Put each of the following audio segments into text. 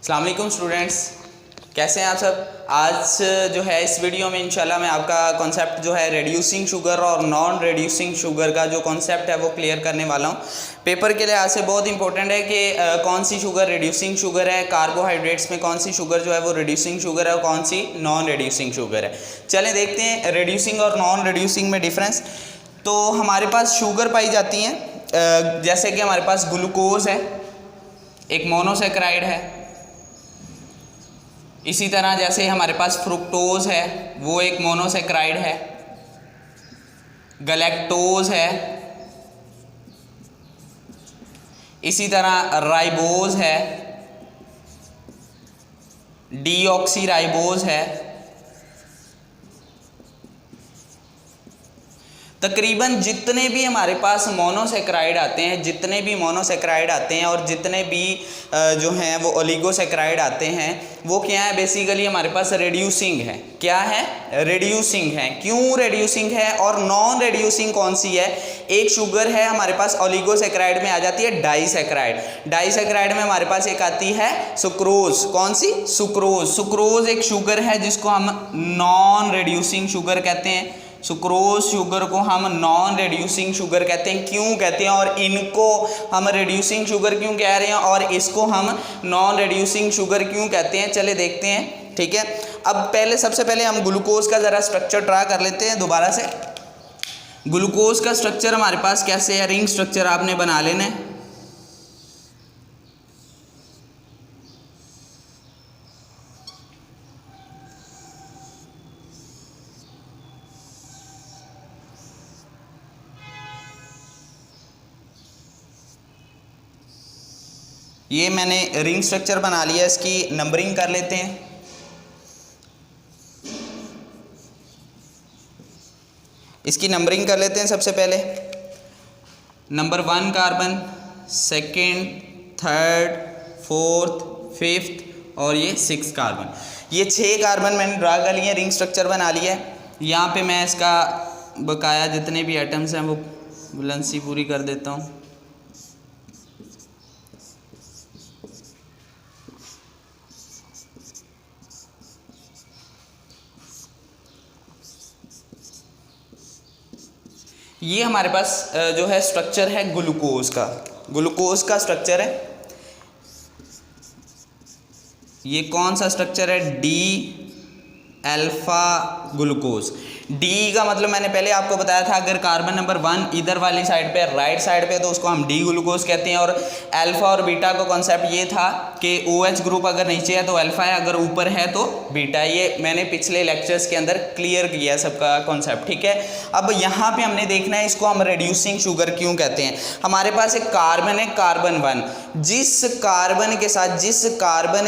अस्सलाम वालेकुम स्टूडेंट्स, कैसे हैं आप सब। आज जो है इस वीडियो में इंशाल्लाह मैं आपका कॉन्सेप्ट जो है रिड्यूसिंग शुगर और नॉन रिड्यूसिंग शुगर का जो कॉन्सेप्ट है वो क्लियर करने वाला हूँ। पेपर के लिहाज से बहुत इंपॉर्टेंट है कि कौन सी शुगर रिड्यूसिंग शुगर है, कार्बोहाइड्रेट्स में कौन सी शुगर जो है वो रिड्यूसिंग शुगर है और कौन सी नॉन रिड्यूसिंग शुगर है। चलें देखते हैं रिड्यूसिंग और नॉन रिड्यूसिंग में डिफरेंस। तो हमारे पास शुगर पाई जाती हैं, जैसे कि हमारे पास ग्लूकोज है, एक मोनोसेक्राइड है। इसी तरह जैसे हमारे पास फ्रुक्टोज है, वो एक मोनोसेक्राइड है। गैलेक्टोज है, इसी तरह राइबोज है, डीऑक्सीराइबोज है। तकरीबन जितने भी हमारे पास मोनोसेक्राइड आते हैं, जितने भी मोनोसेक्राइड आते हैं और जितने भी जो हैं वो ओलिगोसेक्राइड आते हैं, वो क्या है, बेसिकली हमारे पास रिड्यूसिंग है। क्या है? रिड्यूसिंग है। क्यों रिड्यूसिंग है? और नॉन रिड्यूसिंग कौन सी है? एक शुगर है हमारे पास ओलिगोसेक्राइड में आ जाती है डाइसेक्राइड। डाइसेक्राइड में हमारे पास एक आती है सुक्रोज। कौन सी? सुक्रोज। सुक्रोज एक शुगर है जिसको हम नॉन रिड्यूसिंग शुगर कहते हैं। सुक्रोज शुगर को हम नॉन रिड्यूसिंग शुगर कहते हैं। क्यों कहते हैं और इनको हम रिड्यूसिंग शुगर क्यों कह रहे हैं और इसको हम नॉन रिड्यूसिंग शुगर क्यों कहते हैं, चले देखते हैं। ठीक है, अब सबसे पहले हम ग्लूकोज का ज़रा स्ट्रक्चर ड्रा कर लेते हैं दोबारा से। ग्लूकोज का स्ट्रक्चर हमारे पास कैसे है, रिंग स्ट्रक्चर आपने बना लेना है। ये मैंने रिंग स्ट्रक्चर बना लिया, इसकी नंबरिंग कर लेते हैं। इसकी नंबरिंग कर लेते हैं। सबसे पहले number 1 carbon, second, third, fourth, fifth और ये 6 कार्बन। ये 6 कार्बन मैंने ड्रा कर लिए, रिंग स्ट्रक्चर बना लिया है। यहाँ पे मैं इसका बकाया जितने भी एटम्स हैं वो बुलंदी पूरी कर देता हूँ। ये हमारे पास जो है स्ट्रक्चर है ग्लूकोज का। ग्लूकोज का स्ट्रक्चर है, ये कौन सा स्ट्रक्चर है? D alpha glucose. डी का मतलब मैंने पहले आपको बताया था, अगर कार्बन नंबर 1 इधर वाली साइड पे, राइट साइड पे, तो उसको हम डी ग्लूकोज कहते हैं। और अल्फा और बीटा का कॉन्सेप्ट ये था कि OH ग्रुप अगर नीचे है तो अल्फा है, अगर ऊपर है तो बीटा है। ये मैंने पिछले लेक्चर्स के अंदर क्लियर किया सबका कॉन्सेप्ट। ठीक है, अब यहाँ पे हमने देखना है इसको हम रिड्यूसिंग शुगर क्यों कहते हैं। हमारे पास एक कार्बन है, कार्बन 1, जिस कार्बन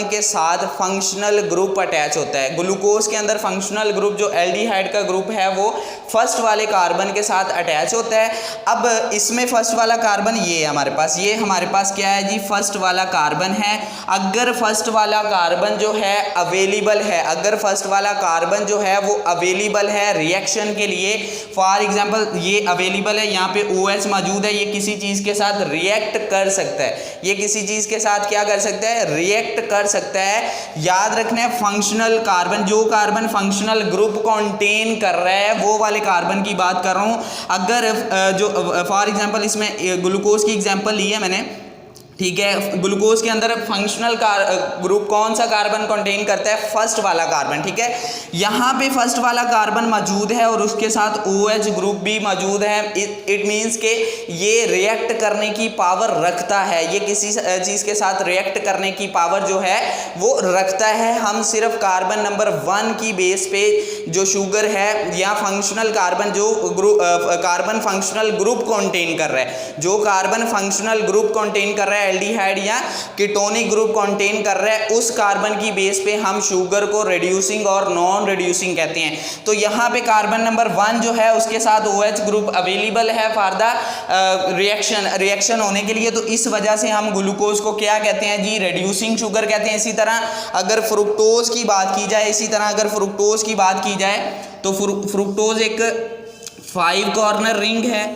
के साथ फंक्शनल ग्रुप अटैच होता है। ग्लूकोज के अंदर फंक्शनल ग्रुप जो एल्डिहाइड का ग्रुप है वो फर्स्ट वाले कार्बन के साथ अटैच होता है। अब इसमें फर्स्ट वाला कार्बन ये है हमारे पास, ये हमारे पास क्या है जी? फर्स्ट वाला कार्बन है। अगर फर्स्ट वाला कार्बन जो है अवेलेबल है, अगर फर्स्ट वाला कार्बन जो है वो अवेलेबल है रिएक्शन के लिए, फॉर एग्जांपल ये अवेलेबल है, यहाँ पे OH मौजूद है, ये किसी चीज़ के साथ रिएक्ट कर सकता है। ये किसी चीज़ के साथ क्या कर सकता है? रिएक्ट कर सकता है। याद रखना है, फंक्शनल कार्बन, जो कार्बन फंक्शनल ग्रुप कंटेन कर रहा है वो वाले कार्बन की बात कर रहा हूँ। अगर जो फॉर एग्जांपल इसमें ग्लूकोज की एग्जांपल ली है मैंने, ठीक है, ग्लूकोज के अंदर फंक्शनल ग्रुप कौन सा कार्बन कंटेन करता है? फर्स्ट वाला कार्बन। ठीक है, यहाँ पे फर्स्ट वाला कार्बन मौजूद है और उसके साथ OH ग्रुप भी मौजूद है। इट मीन्स के ये रिएक्ट करने की पावर रखता है, ये किसी चीज़ के साथ रिएक्ट करने की पावर जो है वो रखता है। हम सिर्फ कार्बन नंबर 1 की बेस पे जो शुगर है या फंक्शनल कार्बन जो कार्बन फंक्शनल ग्रुप कंटेन कर रहा है, जो कार्बन फंक्शनल ग्रुप कंटेन कर रहा है, एल्डिहाइड या कीटोनिक ग्रुप कंटेन कर रहा है, उस कार्बन की बेस पे हम शुगर को रिड्यूसिंग और नॉन रिड्यूसिंग कहते हैं। तो यहाँ पे कार्बन नंबर 1 जो है उसके साथ OH ग्रुप अवेलेबल है फॉर द रिएक्शन होने के लिए, तो इस वजह से हम ग्लूकोज को क्या कहते हैं जी? रिड्यूसिंग शुगर कहते हैं। इसी तरह अगर फ्रुक्टोज की बात की जाए, तो फ्रुक्टोज एक 5 कॉर्नर रिंग है,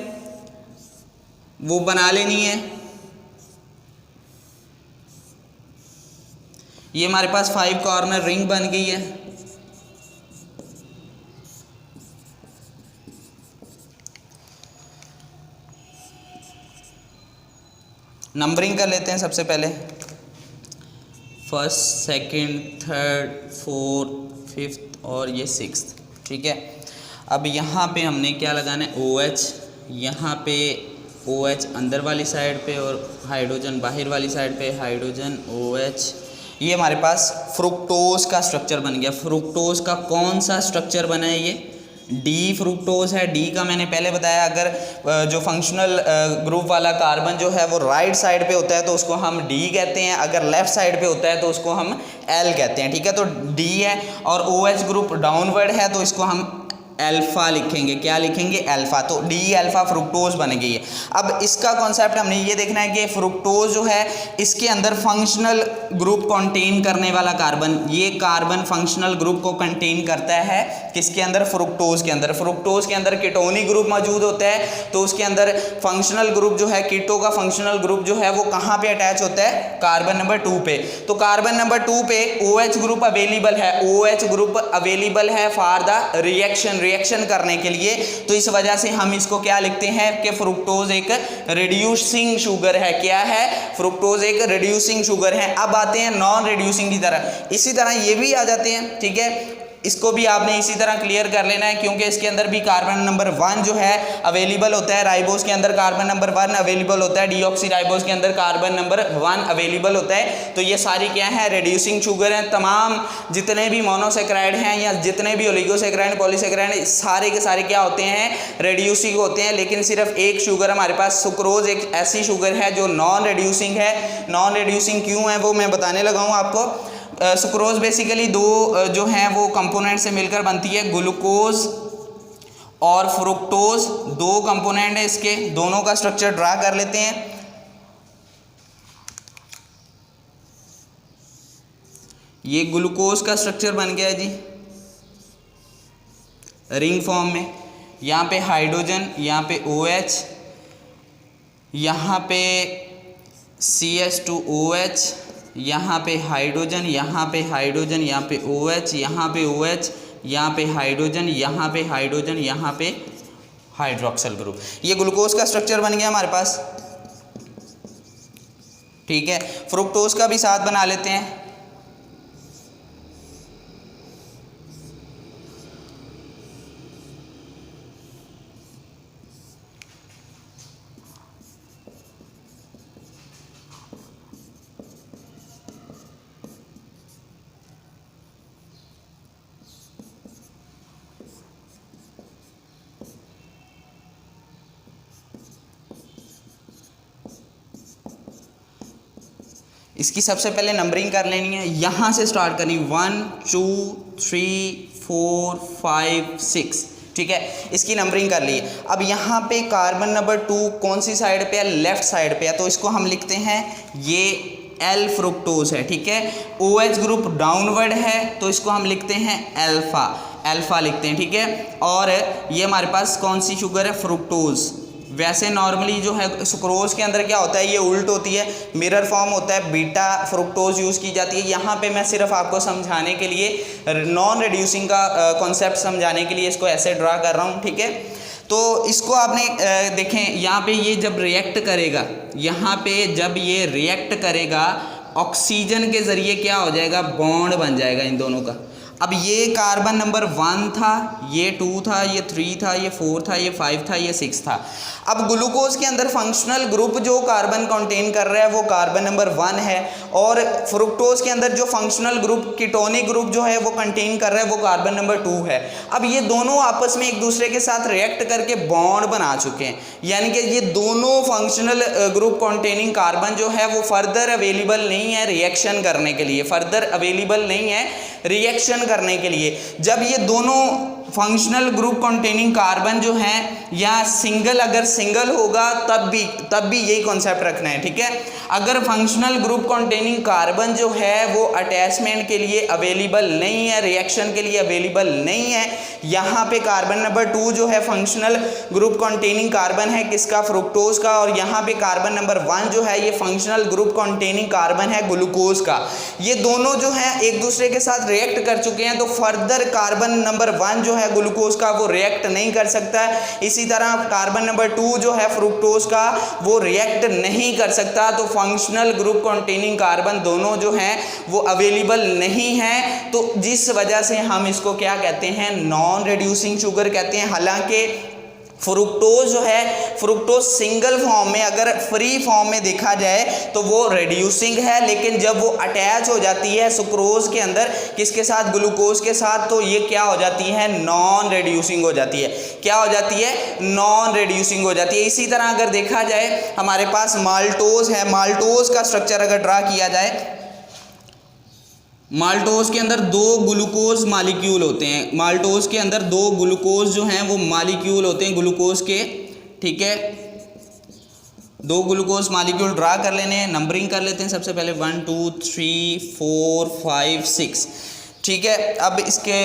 वो बना लेनी है। ये हमारे पास 5 कॉर्नर रिंग बन गई है। नंबरिंग कर लेते हैं सबसे पहले, first, second, third, fourth, fifth और ये सिक्स्थ। ठीक है, अब यहाँ पे हमने क्या लगाना है, OH, यहाँ पे OH अंदर वाली साइड पे और हाइड्रोजन बाहर वाली साइड पे, हाइड्रोजन OH। ये हमारे पास फ्रुक्टोज का स्ट्रक्चर बन गया। फ्रुक्टोज का कौन सा स्ट्रक्चर बना है, ये डी फ्रुक्टोज है। डी का मैंने पहले बताया, अगर जो फंक्शनल ग्रुप वाला कार्बन जो है वो राइट साइड पे होता है तो उसको हम डी कहते हैं, अगर लेफ्ट साइड पे होता है तो उसको हम एल कहते हैं। ठीक है, तो डी है और OH ग्रुप डाउनवर्ड है तो इसको हम अल्फा लिखेंगे। क्या लिखेंगे, अल्फा। तो डी अल्फा फ्रुक्टोज बन गई है। अब इसका कॉन्सेप्ट हमने ये देखना है कि फ्रुक्टोज जो है इसके अंदर फंक्शनल ग्रुप कंटेन करने वाला कार्बन, ये कार्बन फंक्शनल ग्रुप को कंटेन करता है किसके अंदर, फ्रुक्टोज के अंदर। फ्रुक्टोज के अंदर कीटोनिक ग्रुप मौजूद होता है तो उसके अंदर फंक्शनल ग्रुप जो है, कीटो का फंक्शनल ग्रुप जो है वो कहाँ पे अटैच होता है, कार्बन नंबर 2 पे। तो कार्बन नंबर 2 पे OH ग्रुप अवेलेबल है, OH ग्रुप अवेलेबल है फॉर द रिएक्शन करने के लिए। तो इस वजह से हम इसको क्या लिखते हैं कि फ्रुक्टोज एक रिड्यूसिंग शुगर है। क्या है, फ्रुक्टोज एक रिड्यूसिंग शुगर है। अब आते हैं नॉन रिड्यूसिंग की तरह, इसी तरह ये भी आ जाते हैं। ठीक है, इसको भी आपने इसी तरह क्लियर कर लेना है क्योंकि इसके अंदर भी कार्बन नंबर 1 जो है अवेलेबल होता है। राइबोस के अंदर कार्बन नंबर 1 अवेलेबल होता है, डीऑक्सी राइबोस के अंदर कार्बन नंबर 1 अवेलेबल होता है। तो ये सारी क्या है, रिड्यूसिंग शुगर हैं। तमाम जितने भी मोनोसेक्राइड हैं या जितने भी ओलिगोसेक्राइड, पॉलीसेक्राइड, सारे के सारे क्या होते हैं, रिड्यूसिंग होते हैं। लेकिन सिर्फ एक शुगर हमारे पास सुक्रोज एक ऐसी शुगर है जो नॉन रिड्यूसिंग है। नॉन रिड्यूसिंग क्यों है वो मैं बताने लगा हूँ आपको। सुक्रोज बेसिकली दो जो हैं वो कंपोनेंट से मिलकर बनती है, ग्लूकोज और फ्रुक्टोज। दो कंपोनेंट है इसके, दोनों का स्ट्रक्चर ड्रा कर लेते हैं। ये ग्लूकोज का स्ट्रक्चर बन गया है जी रिंग फॉर्म में। यहाँ पे हाइड्रोजन, यहाँ पे OH, यहाँ पे CH2OH, यहाँ पे हाइड्रोजन, यहाँ पे हाइड्रोजन, यहाँ पे OH, यहाँ पे OH, यहाँ पे हाइड्रोजन, यहाँ पे हाइड्रोजन, यहाँ पे हाइड्रोक्सिल ग्रुप। ये ग्लूकोज का स्ट्रक्चर बन गया हमारे पास। ठीक है, फ्रुक्टोज का भी साथ बना लेते हैं। इसकी सबसे पहले नंबरिंग कर लेनी है, यहाँ से स्टार्ट करनी, 1 2 3 4 5 6। ठीक है, इसकी नंबरिंग कर ली। अब यहाँ पे कार्बन नंबर 2 कौन सी साइड पे है, लेफ्ट साइड पे है, तो इसको हम लिखते हैं ये एल फ्रुक्टोज है। ठीक है, OH ग्रुप डाउनवर्ड है तो इसको हम लिखते हैं अल्फा, अल्फा लिखते हैं। ठीक है, और ये हमारे पास कौन सी शुगर है, फ्रुक्टोज। वैसे नॉर्मली जो है सुक्रोज के अंदर क्या होता है, ये उल्ट होती है, मिरर फॉर्म होता है, बीटा फ्रुक्टोज यूज़ की जाती है। यहाँ पे मैं सिर्फ आपको समझाने के लिए, नॉन रिड्यूसिंग का कॉन्सेप्ट समझाने के लिए इसको ऐसे ड्रा कर रहा हूँ। ठीक है, तो इसको आपने देखें, यहाँ पे ये जब रिएक्ट करेगा, यहाँ पे जब ये रिएक्ट करेगा ऑक्सीजन के ज़रिए क्या हो जाएगा, बॉन्ड बन जाएगा इन दोनों का। अब ये कार्बन नंबर 1 था, ये 2 था, ये 3 था, ये 4 था, ये 5 था, ये 6 था। अब ग्लूकोज के अंदर फंक्शनल ग्रुप जो कार्बन कंटेन कर रहा है वो कार्बन नंबर 1 है, और फ्रुक्टोज के अंदर जो फंक्शनल ग्रुप कीटोनिक ग्रुप जो है वो कंटेन कर रहा है वो कार्बन नंबर 2 है। अब ये दोनों आपस में एक दूसरे के साथ रिएक्ट करके बॉन्ड बना चुके हैं, यानी कि ये दोनों फंक्शनल ग्रुप कंटेनिंग कार्बन जो है वो फर्दर अवेलेबल नहीं है रिएक्शन करने के लिए, फर्दर अवेलेबल नहीं है रिएक्शन करने के लिए। जब ये दोनों फंक्शनल ग्रुप कंटेनिंग कार्बन जो हैं या सिंगल, अगर सिंगल होगा तब भी यही कॉन्सेप्ट रखना है, ठीक है। अगर फंक्शनल ग्रुप कंटेनिंग कार्बन जो है वो अटैचमेंट के लिए अवेलेबल नहीं है, रिएक्शन के लिए अवेलेबल नहीं है, यहाँ पे कार्बन नंबर 2 जो है फंक्शनल ग्रुप कंटेनिंग कार्बन है किसका, फ्रुक्टोज का, और यहाँ पे कार्बन नंबर 1 जो है ये फंक्शनल ग्रुप कंटेनिंग कार्बन है ग्लूकोज का। ये दोनों जो है एक दूसरे के साथ रिएक्ट कर चुके हैं, तो फर्दर कार्बन नंबर 1 जो है ग्लूकोज का वो रिएक्ट नहीं कर सकता है। इसी तरह कार्बन नंबर 2 जो है फ्रुक्टोज का वो रिएक्ट नहीं कर सकता। तो फंक्शनल ग्रुप कंटेनिंग कार्बन दोनों जो हैं वो अवेलेबल नहीं है, तो जिस वजह से हम इसको क्या कहते हैं, नॉन रिड्यूसिंग शुगर कहते हैं। हालांकि फ्रुक्टोज जो है, फ्रुक्टोज सिंगल फॉर्म में अगर फ्री फॉर्म में देखा जाए तो वो रिड्यूसिंग है, लेकिन जब वो अटैच हो जाती है सुक्रोज के अंदर किसके साथ, ग्लूकोज के साथ, तो ये क्या हो जाती है, नॉन रिड्यूसिंग हो जाती है। क्या हो जाती है, नॉन रिड्यूसिंग हो जाती है। इसी तरह अगर देखा जाए हमारे पास माल्टोज है, माल्टोज का स्ट्रक्चर अगर ड्रा किया जाए, माल्टोज के अंदर 2 ग्लूकोज मालिक्यूल होते हैं, माल्टोज के अंदर 2 ग्लूकोज जो हैं वो मालिक्यूल होते हैं ग्लूकोज के, ठीक है। 2 ग्लूकोज मालिक्यूल ड्रा कर लेने हैं, नंबरिंग कर लेते हैं सबसे पहले 1 2 3 4 5 6, ठीक है। अब इसके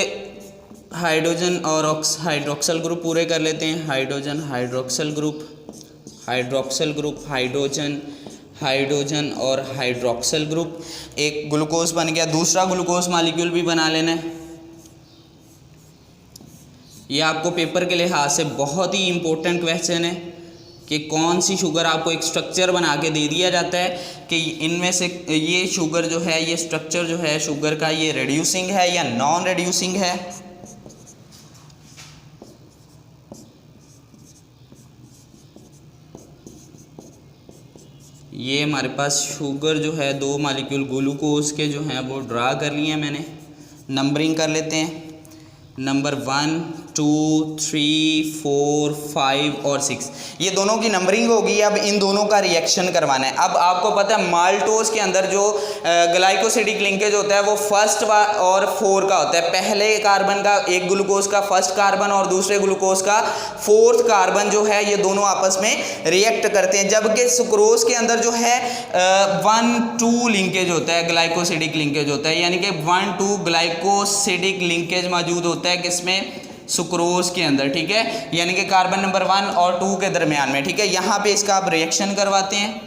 हाइड्रोजन और हाइड्रोक्सल ग्रुप पूरे कर लेते हैं, hydrogen hydroxyl group, hydroxyl group, hydrogen hydrogen और हाइड्रोक्सल ग्रुप, एक ग्लूकोज बन गया। दूसरा ग्लूकोज मालिक्यूल भी बना लेना है। ये आपको पेपर के लिहाज से बहुत ही इंपॉर्टेंट क्वेश्चन है कि कौन सी शुगर, आपको एक स्ट्रक्चर बना के दे दिया जाता है कि इनमें से ये शुगर जो है, ये स्ट्रक्चर जो है शुगर का, ये रिड्यूसिंग है या नॉन रिड्यूसिंग है। ये हमारे पास शुगर जो है 2 मालिक्यूल ग्लूकोज के जो हैं वो ड्रा कर लिए हैं मैंने। नंबरिंग कर लेते हैं, नंबर 1 2 3 4 5 और 6, ये दोनों की नंबरिंग होगी। अब इन दोनों का रिएक्शन करवाना है। अब आपको पता है माल्टोज के अंदर जो ग्लाइकोसिडिक लिंकेज होता है वो फर्स्ट और 4 का होता है। पहले कार्बन का, एक ग्लूकोज का फर्स्ट कार्बन और दूसरे ग्लूकोज का 4th कार्बन जो है, ये दोनों आपस में रिएक्ट करते हैं। जबकि सुक्रोज के अंदर जो है 1-2 लिंकेज होता है, ग्लाइकोसिडिक लिंकेज होता है, यानी कि 1-2 ग्लाइकोसिडिक लिंकेज मौजूद होता है किसमें, सुक्रोज के अंदर, ठीक है, यानी कि कार्बन नंबर 1 और 2 के दरमियान में, ठीक है। यहाँ पे इसका आप रिएक्शन करवाते हैं,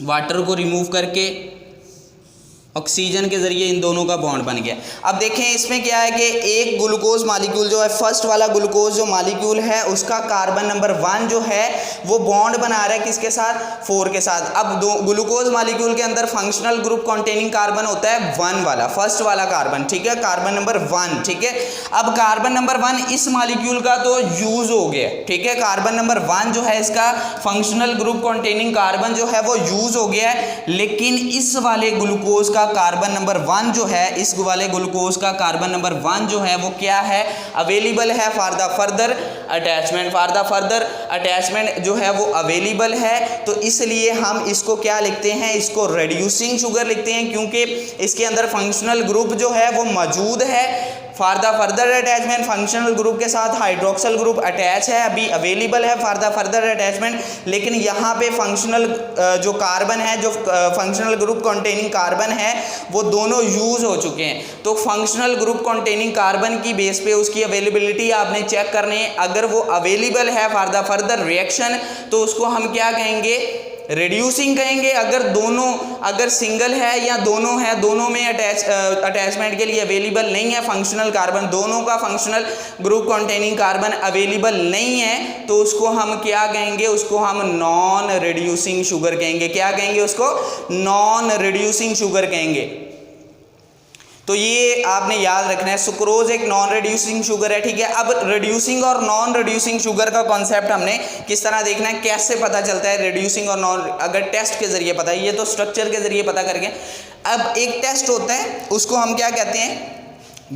वाटर को रिमूव करके ऑक्सीजन के ज़रिए इन दोनों का बॉन्ड बन गया। अब देखें इसमें क्या है कि एक ग्लूकोज मालिक्यूल जो है, फर्स्ट वाला ग्लूकोज जो मालिक्यूल है उसका कार्बन नंबर 1 जो है वो बॉन्ड बना रहा है किसके साथ, 4 के साथ। अब दो ग्लूकोज मालिक्यूल के अंदर फंक्शनल ग्रुप कंटेनिंग कार्बन होता है 1 वाला, फर्स्ट वाला कार्बन, ठीक है, कार्बन नंबर 1, ठीक है। अब कार्बन नंबर 1 इस मालिक्यूल का तो यूज हो गया, ठीक है, कार्बन नंबर 1 जो है इसका फंक्शनल ग्रुप कंटेनिंग कार्बन जो है वो यूज हो गया है, लेकिन इस वाले ग्लूकोज का कार्बन नंबर 1 जो है, इस वाले ग्लूकोज का कार्बन नंबर 1 जो है वो क्या है, अवेलेबल है for the further attachment, for the further attachment जो है वो अवेलेबल है। तो इसलिए हम इसको क्या लिखते हैं, इसको रिड्यूसिंग शुगर लिखते हैं, क्योंकि इसके अंदर फंक्शनल ग्रुप जो है वो मौजूद है। For the further attachment functional group के साथ हाइड्रोक्सल ग्रुप अटैच है, अभी अवेलेबल है फॉर द फर्दर अटैचमेंट, लेकिन यहाँ पे फंक्शनल जो कार्बन है, जो फंक्शनल ग्रुप कंटेनिंग कार्बन है वो दोनों यूज़ हो चुके हैं। तो फंक्शनल ग्रुप कंटेनिंग कार्बन की बेस पे उसकी अवेलेबिलिटी आपने चेक करनी है। अगर वो अवेलेबल है फॉर द फर्दर रिएक्शन तो उसको हम क्या कहेंगे, रिड्यूसिंग कहेंगे। अगर दोनों, अगर सिंगल है या दोनों है, दोनों में अटैचमेंट के लिए अवेलेबल नहीं है फंक्शनल कार्बन, दोनों का functional group containing carbon available नहीं है, तो उसको हम क्या कहेंगे, उसको हम नॉन रिड्यूसिंग शुगर कहेंगे। क्या कहेंगे उसको, नॉन रिड्यूसिंग शुगर कहेंगे। तो ये आपने याद रखना है, सुक्रोज एक नॉन रिड्यूसिंग शुगर है, ठीक है। अब रिड्यूसिंग और नॉन रिड्यूसिंग शुगर का कॉन्सेप्ट हमने किस तरह देखना है, कैसे पता चलता है रिड्यूसिंग और नॉन, अगर टेस्ट के जरिए पता है, ये तो स्ट्रक्चर के जरिए पता करके। अब एक टेस्ट होता है उसको हम क्या कहते हैं,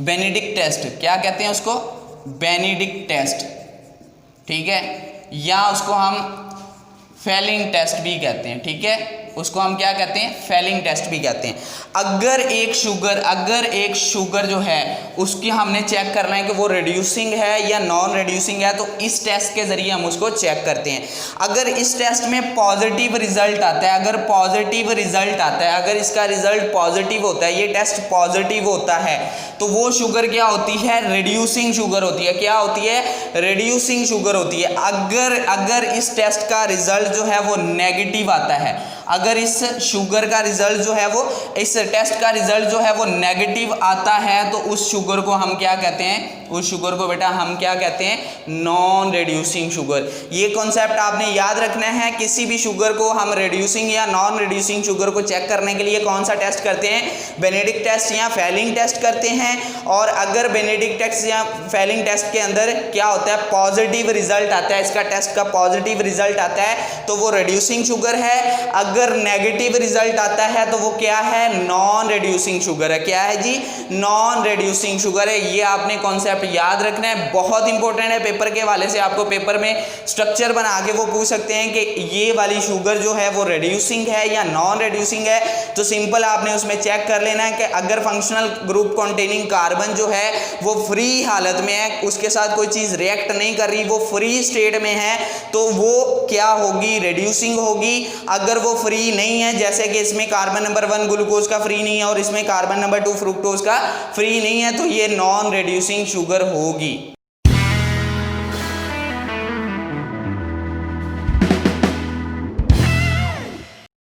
बेनेडिक्ट टेस्ट। क्या कहते हैं उसको, बेनेडिक्ट टेस्ट, ठीक है, या उसको हम फेलिंग टेस्ट भी कहते हैं, ठीक है। उसको हम क्या कहते हैं, फेलिंग टेस्ट भी कहते हैं। अगर एक शुगर जो है उसकी हमने चेक करना है कि वो रिड्यूसिंग है या नॉन रिड्यूसिंग है, तो इस टेस्ट के जरिए हम उसको चेक करते हैं। अगर इस टेस्ट में पॉजिटिव रिजल्ट आता है, अगर इसका रिजल्ट पॉजिटिव होता है, ये टेस्ट पॉजिटिव होता है, तो वो शुगर क्या होती है, रिड्यूसिंग शुगर होती है। क्या होती है, रिड्यूसिंग शुगर होती है। अगर इस टेस्ट का रिजल्ट जो है वो नेगेटिव आता है, अगर इस शुगर का रिजल्ट जो है वो, इस टेस्ट का रिजल्ट जो है वो नेगेटिव आता है, तो उस शुगर को हम क्या कहते हैं, उस शुगर को बेटा हम क्या कहते हैं, नॉन रिड्यूसिंग शुगर। ये कॉन्सेप्ट आपने याद रखना है। किसी भी शुगर को हम रिड्यूसिंग या नॉन रिड्यूसिंग शुगर को चेक करने के लिए कौन सा टेस्ट करते हैं, बेनेडिक्ट टेस्ट या फेलिंग टेस्ट करते हैं। और अगर बेनेडिक्ट टेस्ट या फेलिंग टेस्ट के अंदर क्या होता है, पॉजिटिव रिजल्ट आता है, इसका टेस्ट का पॉजिटिव रिजल्ट आता है, तो वो रिड्यूसिंग शुगर है। अगर नेगेटिव रिजल्ट आता है तो वो क्या है, नॉन रिड्यूसिंग शुगर है। क्या है जी, नॉन रिड्यूसिंग शुगर है। ये आपने कॉन्सेप्ट याद रखना है, बहुत इंपॉर्टेंट है। पेपर के हवाले से आपको पेपर में स्ट्रक्चर बना के वो पूछ सकते हैं कि ये वाली शुगर जो है वो रिड्यूसिंग है या नॉन रिड्यूसिंग है, तो सिंपल आपने उसमें चेक कर लेना है कि अगर फंक्शनल ग्रुप कंटेनिंग कार्बन जो है वो फ्री हालत में है, उसके साथ कोई चीज रिएक्ट नहीं कर रही, वो फ्री स्टेट में है, तो वो क्या होगी, रिड्यूसिंग होगी। अगर वो फ्री नहीं है, जैसे कि इसमें कार्बन नंबर 1 ग्लूकोज का फ्री नहीं है और इसमें कार्बन नंबर 2 फ्रुक्टोज का फ्री नहीं है, तो ये नॉन रिड्यूसिंग शुगर होगी।